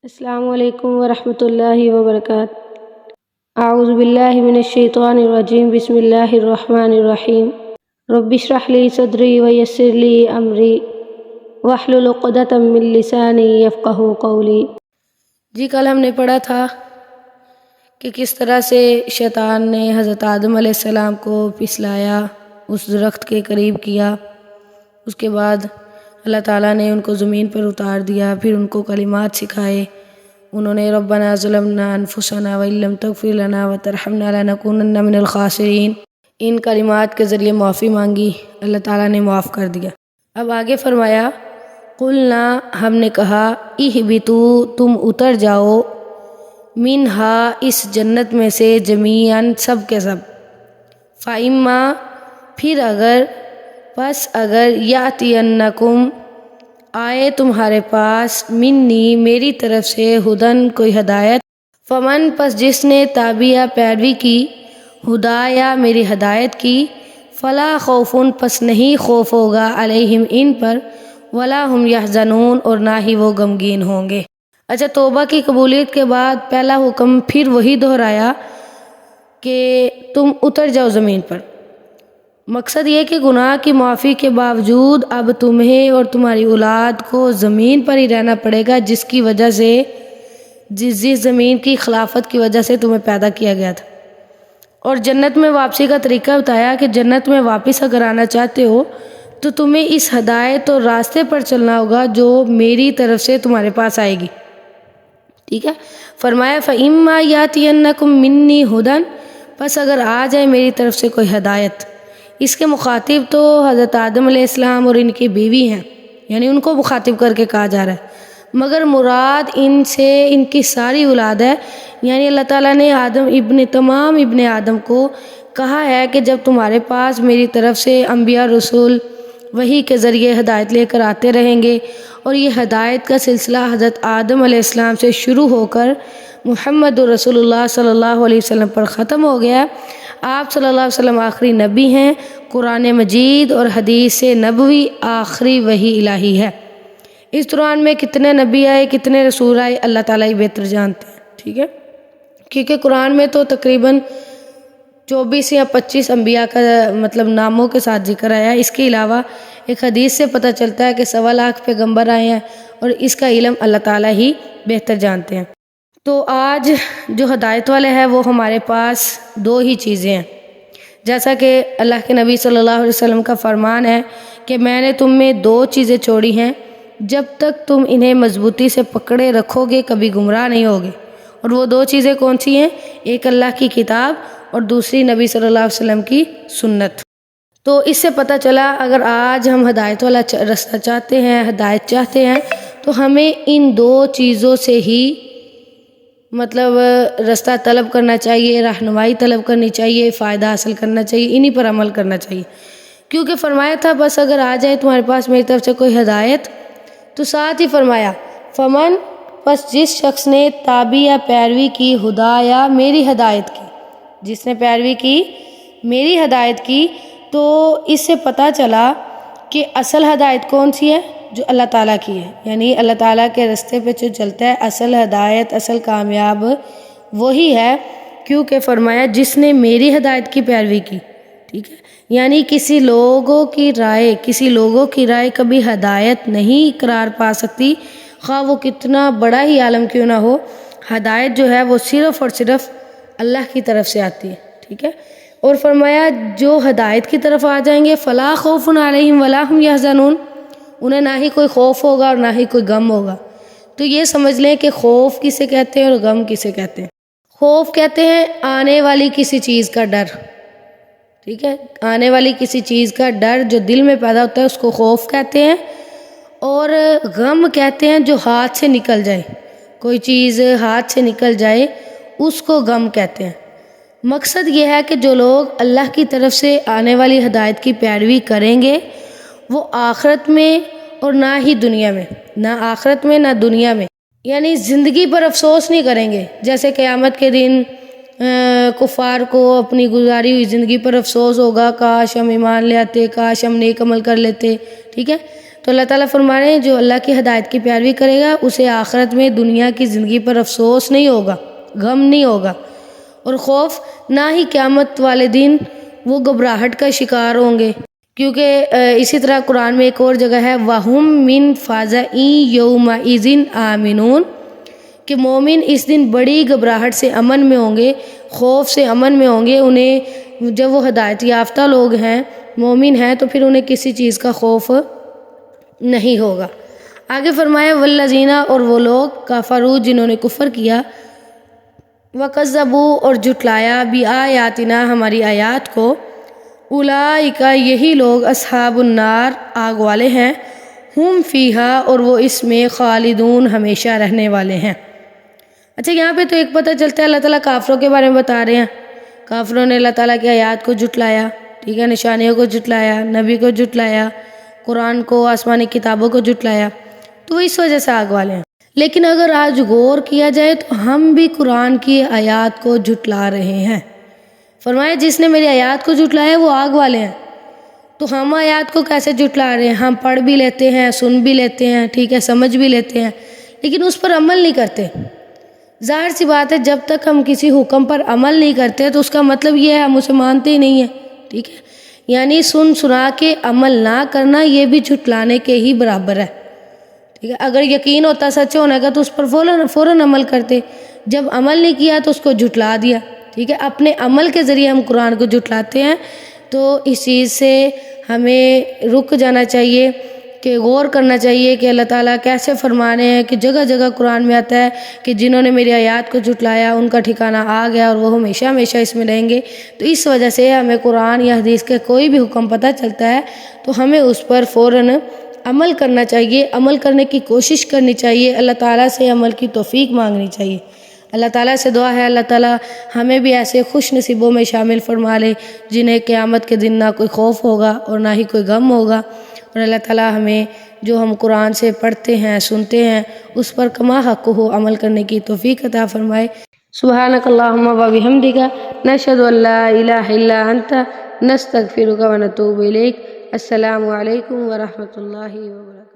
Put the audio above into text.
السلام علیکم ورحمۃ اللہ وبرکاتہ۔ اعوذ باللہ من الشیطان الرجیم، بسم اللہ الرحمن الرحیم۔ رب اشرح لی صدری ویسر لی امری واحلل عقدۃ من لسانی یفقہوا قولی۔ جی کل ہم نے پڑھا تھا کہ کس طرح سے شیطان نے حضرت آدم علیہ السلام کو پھسلایا، اس درخت کے قریب کیا، اس کے بعد اللہ تعالیٰ نے ان کو زمین پر اتار دیا، پھر ان کو کلمات سکھائے۔ انہوں نے ربنا ظلمنا انفسنا وان لم تغفر لنا وترحمنا لنکونن من الخاسرین، ان کلمات کے ذریعے معافی مانگی، اللہ تعالیٰ نے معاف کر دیا۔ اب آگے فرمایا قلنا، ہم نے کہا اہبطوا، تم اتر جاؤ، منہا، اس جنت میں سے، جمیعاً، سب کے سب، فاما، پھر اگر، پس اگر، یاتینکم، آئے تمہارے پاس، منی، میری طرف سے، ہدن، کوئی ہدایت، فمن، پس جس نے تابعہ، پیروی کی، ہدایا، میری ہدایت کی، فلا خوفن، پس نہیں خوف ہوگا، علیہم، ان پر، ولا ہم یحزنون، اور نہ ہی وہ غمگین ہوں گے۔ اچھا، توبہ کی قبولیت کے بعد پہلا حکم پھر وہی دہرایا کہ تم اتر جاؤ زمین پر۔ مقصد یہ کہ گناہ کی معافی کے باوجود اب تمہیں اور تمہاری اولاد کو زمین پر ہی رہنا پڑے گا، جس کی وجہ سے، جس زمین کی خلافت کی وجہ سے تمہیں پیدا کیا گیا تھا۔ اور جنت میں واپسی کا طریقہ بتایا کہ جنت میں واپس اگر آنا چاہتے ہو تو تمہیں اس ہدایت اور راستے پر چلنا ہوگا جو میری طرف سے تمہارے پاس آئے گی، ٹھیک ہے۔ فرمایا فَإِمَّا يَأْتِيَنَّكُم مِّنِّي هُدًى، پس اگر آ جائے میری طرف سے کوئی ہدایت۔ اس کے مخاطب تو حضرت آدم علیہ السلام اور ان کی بیوی ہیں، یعنی ان کو مخاطب کر کے کہا جا رہا ہے، مگر مراد ان سے ان کی ساری اولاد ہے۔ یعنی اللہ تعالیٰ نے تمام ابن آدم کو کہا ہے کہ جب تمہارے پاس میری طرف سے انبیاء رسول وحی کے ذریعے ہدایت لے کر آتے رہیں گے، اور یہ ہدایت کا سلسلہ حضرت آدم علیہ السلام سے شروع ہو کر محمد رسول اللہ صلی اللہ علیہ وسلم پر ختم ہو گیا ہے۔ آپ صلی اللہ علیہ وسلم آخری نبی ہیں، قرآن مجید اور حدیث نبوی آخری وحی الہی ہے۔ اس دوران میں کتنے نبی آئے، کتنے رسول آئے، اللہ تعالیٰ ہی بہتر جانتے ہیں، ٹھیک ہے، کیونکہ قرآن میں تو تقریباً 24 یا 25 انبیاء کا مطلب ناموں کے ساتھ ذکر آیا ہے۔ اس کے علاوہ ایک حدیث سے پتہ چلتا ہے کہ 1.25 لاکھ پیغمبر آئے ہیں، اور اس کا علم اللہ تعالیٰ ہی بہتر جانتے ہیں۔ تو آج جو ہدایت والے ہیں وہ ہمارے پاس دو ہی چیزیں ہیں، جیسا کہ اللہ کے نبی صلی اللہ علیہ وسلم کا فرمان ہے کہ میں نے تم میں 2 چیزیں چھوڑی ہیں، جب تک تم انہیں مضبوطی سے پکڑے رکھو گے کبھی گمراہ نہیں ہوگے۔ اور وہ 2 چیزیں کون سی ہیں؟ ایک اللہ کی کتاب اور دوسری نبی صلی اللہ علیہ وسلم کی سنت۔ تو اس سے پتہ چلا اگر آج ہم ہدایت والا رستہ چاہتے ہیں، ہدایت چاہتے ہیں، تو ہمیں ان 2 چیزوں سے ہی مطلب رستہ طلب کرنا چاہیے، رہنمائی طلب کرنی چاہیے، فائدہ حاصل کرنا چاہیے، انہی پر عمل کرنا چاہیے۔ کیونکہ فرمایا تھا بس اگر آ جائے تمہارے پاس میری طرف سے کوئی ہدایت، تو ساتھ ہی فرمایا فمن، پس جس شخص نے تابعہ، پیروی کی، ہدایا، میری ہدایت کی، جس نے پیروی کی، میری ہدایت کی، تو اس سے پتہ چلا کہ اصل ہدایت کون سی ہے؟ جو اللہ تعالیٰ کی ہے، یعنی اللہ تعالیٰ کے رستے پہ جو چلتا ہے، اصل ہدایت، اصل کامیاب وہی ہے۔ کیونکہ فرمایا جس نے میری ہدایت کی پیروی کی، ٹھیک ہے، یعنی کسی لوگوں کی رائے کبھی ہدایت نہیں قرار پا سکتی، خواہ وہ کتنا بڑا ہی عالم کیوں نہ ہو۔ ہدایت جو ہے وہ صرف اور صرف اللہ کی طرف سے آتی ہے، ٹھیک ہے۔ اور فرمایا جو ہدایت کی طرف آ جائیں گے فلا خوف علیہم ولا ہم یحزنون، انہیں نہ ہی کوئی خوف ہوگا اور نہ ہی کوئی غم ہوگا۔ تو یہ سمجھ لیں کہ خوف کسے کہتے ہیں اور غم کسے کہتے ہیں۔ خوف کہتے ہیں آنے والی کسی چیز کا ڈر، ٹھیک ہے، آنے والی کسی چیز کا ڈر جو دل میں پیدا ہوتا ہے اس کو خوف کہتے ہیں۔ اور غم کہتے ہیں جو ہاتھ سے نکل جائے، کوئی چیز ہاتھ سے نکل جائے اس کو غم کہتے ہیں۔ مقصد یہ ہے کہ جو لوگ اللہ کی طرف سے آنے والی ہدایت کی پیروی کریں گے وہ آخرت میں اور نہ ہی دنیا میں، نہ آخرت میں نہ دنیا میں، یعنی زندگی پر افسوس نہیں کریں گے۔ جیسے قیامت کے دن کفار کو اپنی گزاری ہوئی زندگی پر افسوس ہوگا، کاش ہم ایمان لے آتے، کاش ہم نیک عمل کر لیتے، ٹھیک ہے۔ تو اللہ تعالیٰ فرما رہے ہیں جو اللہ کی ہدایت کی پیروی کرے گا اسے آخرت میں دنیا کی زندگی پر افسوس نہیں ہوگا، غم نہیں ہوگا، اور خوف نہ ہی قیامت والے دن وہ گھبراہٹ کا شکار ہوں گے، کیونکہ اسی طرح قرآن میں ایک اور جگہ ہے وَهُم مِّن فَزَعٍ يَوْمَئِذٍ آمِنُونَ کہ مومن اس دن بڑی گھبراہٹ سے امن میں ہوں گے، خوف سے امن میں ہوں گے۔ انہیں جب وہ ہدایت یافتہ لوگ ہیں، مومن ہیں، تو پھر انہیں کسی چیز کا خوف نہیں ہوگا۔ آگے فرمایا والذین اور وہ لوگ کفروا جنہوں نے کفر کیا، وکذبوا اور جھٹلایا بآیاتنا ہماری آیات کو، اولئک یہی لوگ اصحاب النار آگ والے ہیں، ہم فیہا اور وہ اس میں خالدون ہمیشہ رہنے والے ہیں۔ اچھا یہاں پہ تو ایک پتہ چلتا ہے اللہ تعالیٰ کافروں کے بارے میں بتا رہے ہیں، کافروں نے اللہ تعالیٰ کی آیات کو جھٹلایا، ٹھیک ہے، نشانیوں کو جھٹلایا، نبی کو جھٹلایا، قرآن کو، آسمانی کتابوں کو جھٹلایا، تو وہ اس وجہ سے آگ والے ہیں۔ لیکن اگر آج غور کیا جائے تو ہم بھی قرآن کی آیات کو جھٹلا رہے ہیں۔ فرمایا جس نے میری آیات کو جھٹلایا وہ آگ والے ہیں۔ تو ہم آیات کو کیسے جھٹلا رہے ہیں؟ ہم پڑھ بھی لیتے ہیں، سن بھی لیتے ہیں، ٹھیک ہے، سمجھ بھی لیتے ہیں، لیکن اس پر عمل نہیں کرتے۔ ظاہر سی بات ہے جب تک ہم کسی حکم پر عمل نہیں کرتے تو اس کا مطلب یہ ہے ہم اسے مانتے ہی نہیں ہیں، ٹھیک ہے، یعنی سن سنا کے عمل نہ کرنا یہ بھی جھٹلانے کے ہی برابر ہے، ٹھیک ہے۔ اگر یقین ہوتا سچ ہونے کا تو اس پر فوراً عمل کرتے، جب عمل نہیں کیا تو اس کو جھٹلا دیا، ٹھیک ہے۔ اپنے عمل کے ذریعے ہم قرآن کو جھٹلاتے ہیں، تو اس چیز سے ہمیں رک جانا چاہیے کہ غور کرنا چاہیے کہ اللہ تعالیٰ کیسے فرما رہے ہیں کہ جگہ جگہ قرآن میں آتا ہے کہ جنہوں نے میری آیات کو جھٹلایا ان کا ٹھکانہ آ گیا اور وہ ہمیشہ ہمیشہ اس میں رہیں گے۔ تو اس وجہ سے ہمیں قرآن یا حدیث کا کوئی بھی حکم پتہ چلتا ہے تو ہمیں اس پر فوراً عمل کرنا چاہیے، عمل کرنے کی کوشش کرنی چاہیے، اللہ تعالیٰ سے عمل کی توفیق مانگنی چاہیے۔ اللہ تعالیٰ سے دعا ہے اللہ تعالیٰ ہمیں بھی ایسے خوش نصیبوں میں شامل فرما لے جنہیں قیامت کے دن نہ کوئی خوف ہوگا اور نہ ہی کوئی غم ہوگا، اور اللہ تعالیٰ ہمیں جو ہم قرآن سے پڑھتے ہیں، سنتے ہیں، اس پر کما حق ہو عمل کرنے کی توفیق عطا فرمائے۔ سبحانک اللہم و بحمدک نشہد ان لا الہ الا انت نستغفرک و نتوب الیک۔ السلام علیکم ورحمۃ اللہ وبرکاتہ۔